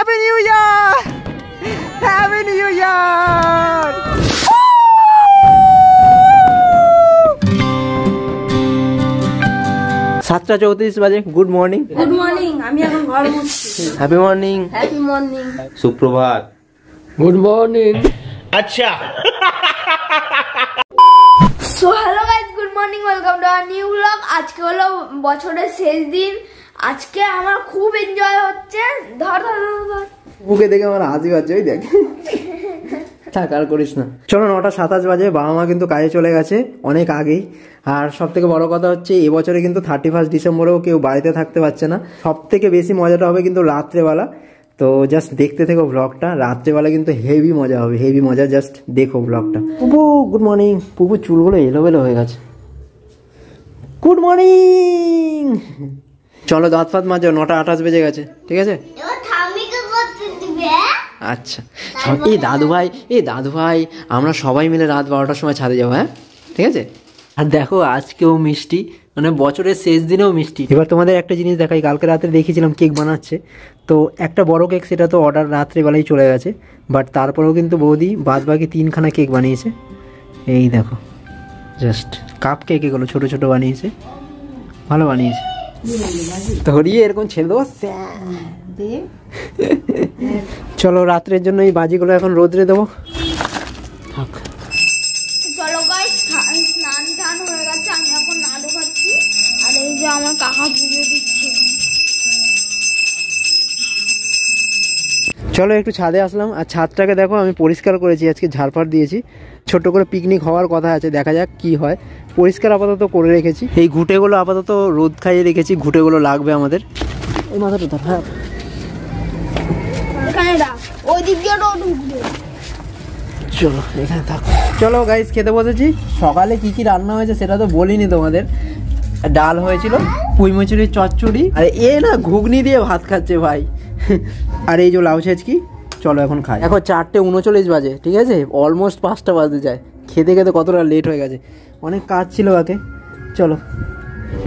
Happy new year, happy new year. 7:34 বাজে। Good morning. Good morning. আমি এখন ঘর মুছছি। Happy morning. Happy morning. সুপ্রভাত। Good morning. আচ্ছা। So hello guys, good morning, welcome to our new vlog. আজকে হলো বছরের শেষ দিন। আজকে আমার খুব এনজয় হচ্ছে। ধর ধর ধর, বুকে দেখে আমার হাসি পাচ্ছে। ওই দেখ, থাক আর করিস না। চলো 9:27 বাজে। বাবা মা কিন্তু কাজে চলে গেছে অনেক আগেই। আর সব থেকে বড় কথা হচ্ছে এবছরে কিন্তু 31 ডিসেম্বরেও কেউ বাড়িতে থাকতে পারছে না। সব থেকে বেশি মজাটা হবে কিন্তু রাত্রেবেলা। তো জাস্ট দেখতে থেকো ব্লগটা। রাত্রেবেলা কিন্তু হেভি মজা হবে, হেভি মজা। জাস্ট দেখো ব্লগটা। পুপু গুড মর্নিং। পুপু চুলগুলো এলোমেলো হয়ে গেছে। Good morning. চলো দাঁত ফাত মাজো, 9:28 বেজে গেছে। ঠিক আছে, আচ্ছা। এই দাদু ভাই আমরা সবাই মিলে রাত 12টার সময় ছাদে যাবো। হ্যাঁ ঠিক আছে। আর দেখো আজকেও মিষ্টি, মানে বছরের শেষ দিনেও মিষ্টি। এবার তোমাদের একটা জিনিস দেখাই। কালকে রাতে দেখেছিলাম কেক বানাচ্ছে, তো একটা বড় কেক, সেটা তো অর্ডার রাত্রেবেলাই চলে গেছে। বাট তারপরেও কিন্তু বৌদি বাদ বাকি 3খানা কেক বানিয়েছে। এই দেখো জাস্ট কাপ কেক, এগুলো ছোট ছোট বানিয়েছে, ভালো বানিয়েছে। ধরিয়ে এরকম ছেড়ে দেবো। চলো রাত্রের জন্য এই বাজিগুলো এখন রোদ্রে দেবো। চলো গাইস, স্নান টান হয়ে গেছে। আমি এখন নাড়ু খাচ্ছি। আর এই যে আমার কাকা পুজো দিচ্ছে। চলো একটু ছাদে আসলাম। আর ছাদটাকে দেখো আমি পরিষ্কার করেছি, আজকে ঝাড়ফাড় দিয়েছি। ছোট করে পিকনিক হওয়ার কথা আছে, দেখা যাক কি হয়। পরিষ্কার আপাতত করে রেখেছি। এই ঘুঁটেগুলো আপাতত রোদ খাইয়ে রেখেছি, ঘুঁটেগুলো লাগবে আমাদের। এই মাথাটা ধর। হ্যাঁ চলো এখানে থাকো। চলো গাইস খেতে বসেছি। সকালে কি কি রান্না হয়েছে সেটা তো বলিনি তোমাদের। ডাল হয়েছিল, পুঁই মুচুরির চচ্চড়ি, আর এ না ঘুগনি দিয়ে ভাত খাচ্ছে ভাই। আর এই যে লাউ ছেঁচকি। চলো এখন খাই। এখন 4:39 বাজে। ঠিক আছে, অলমোস্ট 5টা বাজতে যায়। খেতে খেতে কতটা লেট হয়ে গেছে, অনেক কাজ ছিল আগে। চলো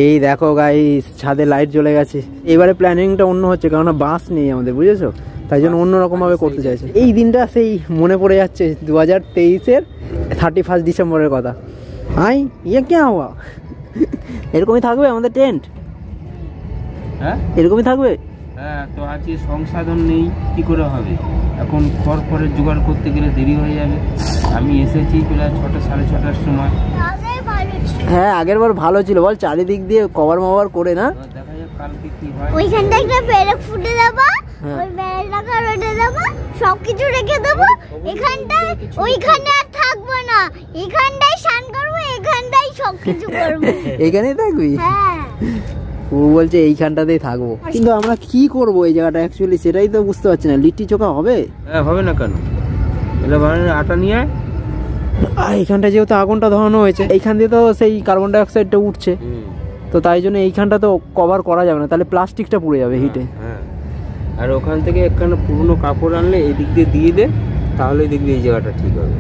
এই দেখো গাইস ছাদে লাইট জ্বলে গেছে। এবারে প্ল্যানিংটা অন্য হচ্ছে, কারণ বাস নেই আমাদের, বুঝেছো? তাই জন্য অন্যরকম ভাবে করতে চাইছে। এই দিনটা সেই মনে পড়ে যাচ্ছে 2023-এর 31 ডিসেম্বরের কথা। ইয়ে কে হওয়া এরকমই থাকবে আমাদের টেন্ট। হ্যাঁ এরকমই থাকবে। হ্যাঁ, তো আজকে সংসাধন নেই, কি করে হবে? এখন খড় জোগাড় করতে গেলে দেরি হয়ে যাবে। আমি এসেছি প্রায় 6টা 6:30টার সময়। হ্যাঁ আগের বার ভালো ছিল বল, চারিদিক দিয়ে কভার মাভার করে না। দেখা যাক কালকে কি হয়। ওইখানটা একটা পেরেক ফুটে দেবো, ওই পেরেকটাকে রোদে দেবো, সবকিছু রেখে দেবো। এখানটায় ওইখানে আর থাকবো না, এখানটায় স্নান করবো, এখানটায় সবকিছু করবো। এখানেই থাকবি? হ্যাঁ। ও বলছে এইখানটাতেই থাকবো, কিন্তু আমরা কি করবো এই জায়গাটা অ্যাকচুয়ালি সেটাই তো বুঝতে পারছি না। লিট্টি চোখা হবে? হ্যাঁ হবে না কেন? এটা বানানোর আটা নিয়ে আয়। আর এইখানটা যেহেতু আগুনটা ধরানো হয়েছে, এইখান দিয়ে তো সেই কার্বন ডাই অক্সাইডটা উঠছে, তো তাই জন্য এইখানটা তো কভার করা যাবে না, তাহলে প্লাস্টিকটা পুড়ে যাবে হিটে। হ্যাঁ, আর ওখান থেকে একখানা পুরনো কাপড় আনলে এই দিক দিয়ে দে, তাহলে এই দিক দিয়ে এই জায়গাটা ঠিক হবে।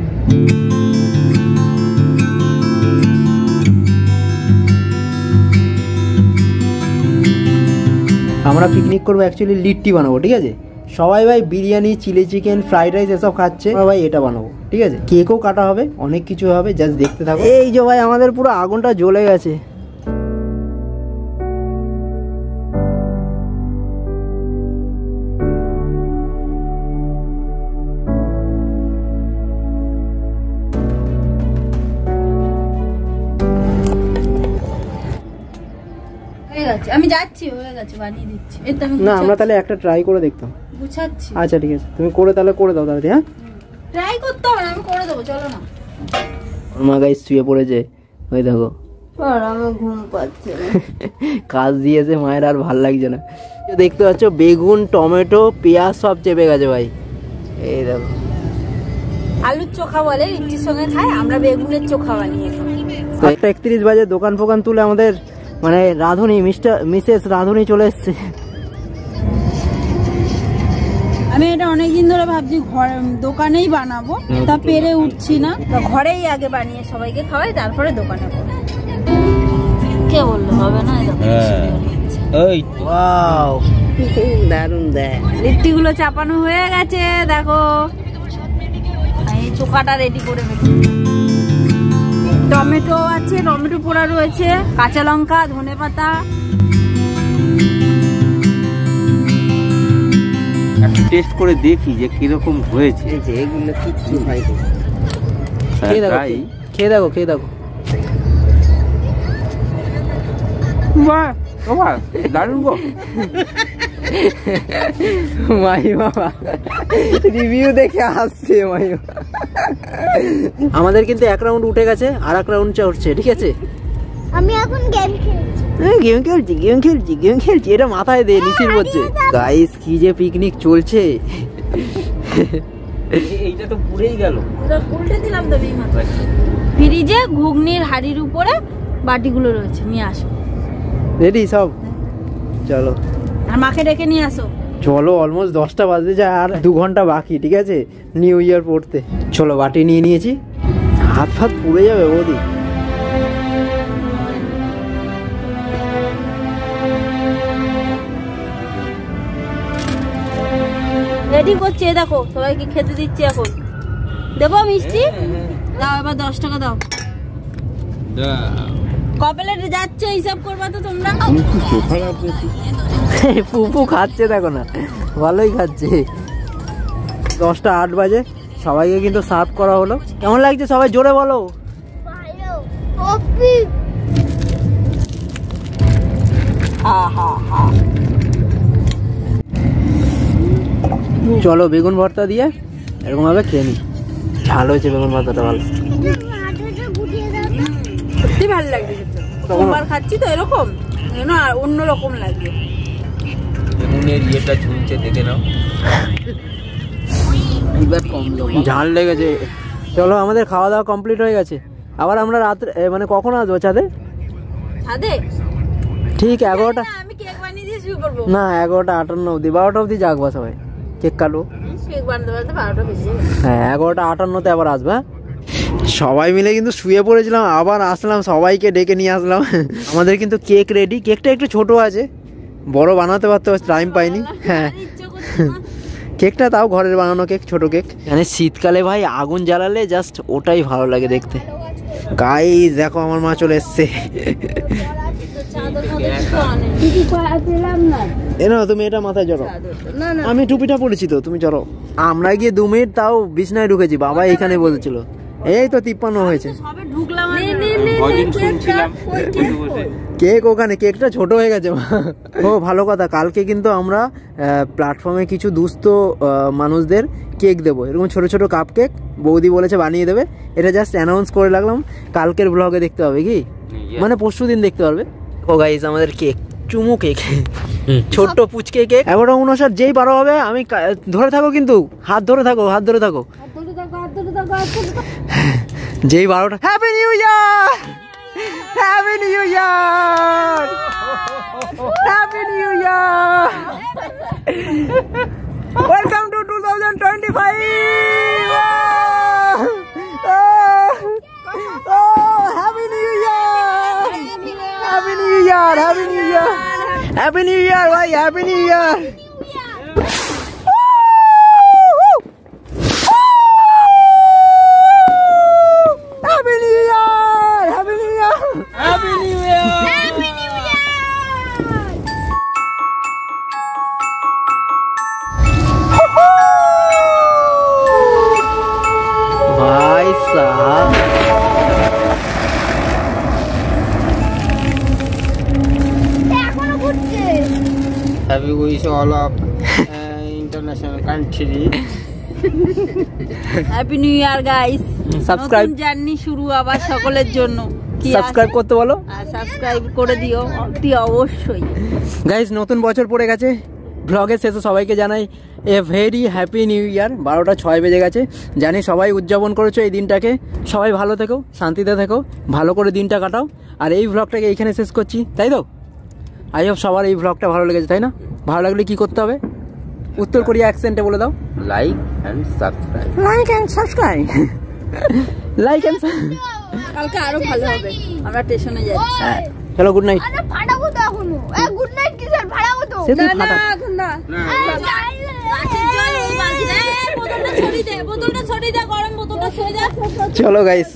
আমরা পিকনিক করবো, অ্যাকচুয়ালি লিট্টি বানাবো। ঠিক আছে, সবাই ভাই biryani, chilli chicken, fried rice এসব খাচ্ছে, আমরা ভাই এটা বানাবো। ঠিক আছে, কেকও কাটা হবে, অনেক কিছু হবে, জাস্ট দেখতে থাকো। এই যে ভাই আমাদের পুরো আগুনটা জ্বলে গেছে। আমি যাচ্ছি, হয়ে গেছে, বানিয়ে দিচ্ছি। না আমরা তাহলে একটা ট্রাই করে দেখতাম। বুঝাচ্ছি। আচ্ছা ঠিক আছে, তুমি করে তাহলে করে দাও তাহলে। হ্যাঁ ট্রাই করতে হবে না, আমি করে দেবো, চলো না। মা গাইস শুয়ে পড়েছে, ওই দেখো। আমার ঘুম পাচ্ছে। কাজ দিয়েছে মায়ের, আর ভাল লাগছে না। দেখতে পাচ্ছ বেগুন, টমেটো, পেঁয়াজ সব চেপে গেছে ভাই। এই দেখো, আলুর চোখা বলে, লিট্টির সঙ্গে খায়, আমরা বেগুনের চোখা বানিয়ে খাই। 1:31 বাজে। দোকান ফোকান তুলে আমাদের মানে রাঁধুনি মিসেস রাঁধুনি চলে এসছে। আমি এটা অনেকদিন ধরে ভাবছি দোকানেই বানাবো, তা পেরে উঠছি না। ঘরেই আগে বানিয়ে সবাইকে খাওয়াই, তারপরে দোকানে করবো। কে বললো হবে না? ওই ওয়াও দারুন দেখ লিট্টিগুলো চাপানো হয়ে গেছে দেখো এই চোকাটা রেডি করে ফেলি টমেটো আছে টমেটো পোড়া রয়েছে কাঁচা লঙ্কা ধনেপাতা টেস্ট করে দেখি যে কিরকম হয়েছে। এই যে এগুলো কিচ্ছু হয়নি। হ্যাঁ, খেয়ে দেখো তাই? খেয়ে দেখো খেয়ে দেখো। বাহ বাবা দারুণ গো। মাই বাবা রিভিউ দেখে আসছে মাই। আমাদের কিন্তু এক রাউন্ড উঠে গেছে আর এক রাউন্ড চলছে, ঠিক আছে? আমি এখন গেম খেলছি। গেম খেলছি এটা মাথায় দে নিচির পড়ছে। গাইস কি যে পিকনিক চলছে। এইটা তো পুরেই গেল। উল্টে দিলাম তো এই মাত্র। ফ্রিজে ঘুগনির হাড়ির উপরে বাটিগুলো রয়েছে, নিয়ে আসো। রেডি সব? চলো আর মাকে ডেকে নিয়ে আসো। চলো অলমোস্ট 10টা বাজতে যায় আর 2 ঘন্টা বাকি, ঠিক আছে নিউ ইয়ার পড়তে। চলো বাটি নিয়ে নিয়েছি, হাত ফাত পুড়ে যাবে বৌদি। রেডি করছে দেখো, সবাইকে খেতে দিচ্ছি এখন। দেবো মিষ্টি? দাও এবার 10 টাকা দাও। কপেলেটে যাচ্ছে হিসাব করবা তো তোমরা? ফুফু খাচ্ছে দেখো না, ভালোই খাচ্ছে। 10টা 8 বাজে, সবাইকে কিন্তু সার্ভ করা হলো। কেমন লাগছে সবাই জোরে বলো। ভালো কপি। চলো বেগুন ভর্তা দিয়ে এরকম ভাবে খেয়ে নি। ঝাল হয়েছে বেগুন ভর্তাটা, ভালো। হাতটা গুটিয়ে দাও তো। সত্যি ভালো লাগছে খেতে। প্রথমবার খাচ্ছি তো এরকম, না অন্য রকম লাগছে। বেগুনের ইয়েটা ঝুলছে, দেখে নাও। এবার কম ঝাল লেগেছে। চলো আমাদের খাওয়া দাওয়া কমপ্লিট হয়ে গেছে। আবার আমরা রাত্রে মানে কখন আসবো ছাদে? ছাদে ঠিক 11টা। আমি কেক বানিয়ে দিয়ে শুরু করবো। না 11টা 58 অব্দি, 12টা অব্দি জাগবা সবাই, কেক কাটবো। কেক বানাতে বানাতে 12টা বেজে যাবে। হ্যাঁ 11টা 58-তে আবার আসবে। হ্যাঁ? সবাই মিলে কিন্তু শুয়ে পড়েছিলাম, আবার আসলাম, সবাইকে ডেকে নিয়ে আসলাম। আমাদের কিন্তু কেক রেডি। কেকটা একটু ছোট আছে, বড় বানাতে পারতে টাইম পাইনি। হ্যাঁ কেকটা তাও ঘরের বানানো কেক, ছোট কেক। মানে শীতকালে ভাই আগুন জ্বালালে জাস্ট ওটাই ভালো লাগে দেখতে। গাইস দেখো আমার মা চলে এসছে। এ না তুমি এটা মাথায় জড়ো, আমি টুপিটা পরেছি তো, তুমি জড়ো। আমরা গিয়ে 2 মিনিট তাও বিছনায় ঢুকেছি, বাবা এখানে বলেছিল। এই তো 53 হয়েছে। সবে ঢুকলাম। কদিন শুনছিলাম বসে কেক ওখানে, কেকটা ছোট হয়ে গেছে। ও ভালো কথা, কালকে কিন্তু আমরা প্ল্যাটফর্মে কিছু দুস্থ মানুষদের কেক দেবো, এরকম ছোট ছোট কাপ কেক বৌদি বলেছে বানিয়ে দেবে। এটা জাস্ট অ্যানাউন্স করে লাগলাম, কালকের ব্লগে দেখতে হবে কি, মানে পরশু দিন দেখতে পারবে। ও গাইস আমাদের কেক, চুমু কেক, ছোট্ট পুচকে কেক। 11:59 যেই 12 হবে আমি ধরে থাকো, কিন্তু হাত ধরে থাকো, হাত ধরে থাকো। যেই 12টা, happy new year, happy new year, happy new year, welcome to 2025। Happy new year, happy new year, happy new year, happy new year ভাই, happy new year. Happy New Year! Happy New Year! Happy New Year! Happy New Year! भाई साहब এখনো ঘুরছে। Happy wish all of international country. Happy new year guys. Subscribe, নতুন journey শুরু আবার সকলের জন্য। কি সাবস্ক্রাইব করতে বলো, আর সাবস্ক্রাইব করে দিও অতি অবশ্যই। গাইস নতুন বছর পড়ে গেছে। ব্লগের শেষে সবাইকে জানাই a very happy new year. 12টা 6 বেজে গেছে, জানি সবাই উদযাপন করেছো এই দিনটাকে। সবাই ভালো থেকো, শান্তিতে থেকো, ভালো করে দিনটা কাটাও। আর এই ব্লগটাকে এইখানে শেষ করছি, তাই তো? আই হোপ সবার এই ব্লগটা ভালো লেগেছে, তাই না? ভালো লাগলে কি করতে হবে? উত্তর কোরিয়া অ্যাকসেন্টে বলে দাও, like and subscribe. Like and subscribe, like and কালকে আরো ভালো হবে, আমরা স্টেশনে যাচ্ছি। চলো গুড নাইট। আরে ফাটাবো তো। এখনো গুড নাইট কিসের ভাড়া মতো সে তুই না ফাটা এখন না না গাছের জল ওই বালতিতে বোতলটা ছড়িয়ে দে গরম বোতলটা ছড়িয়ে দে চলো গাইস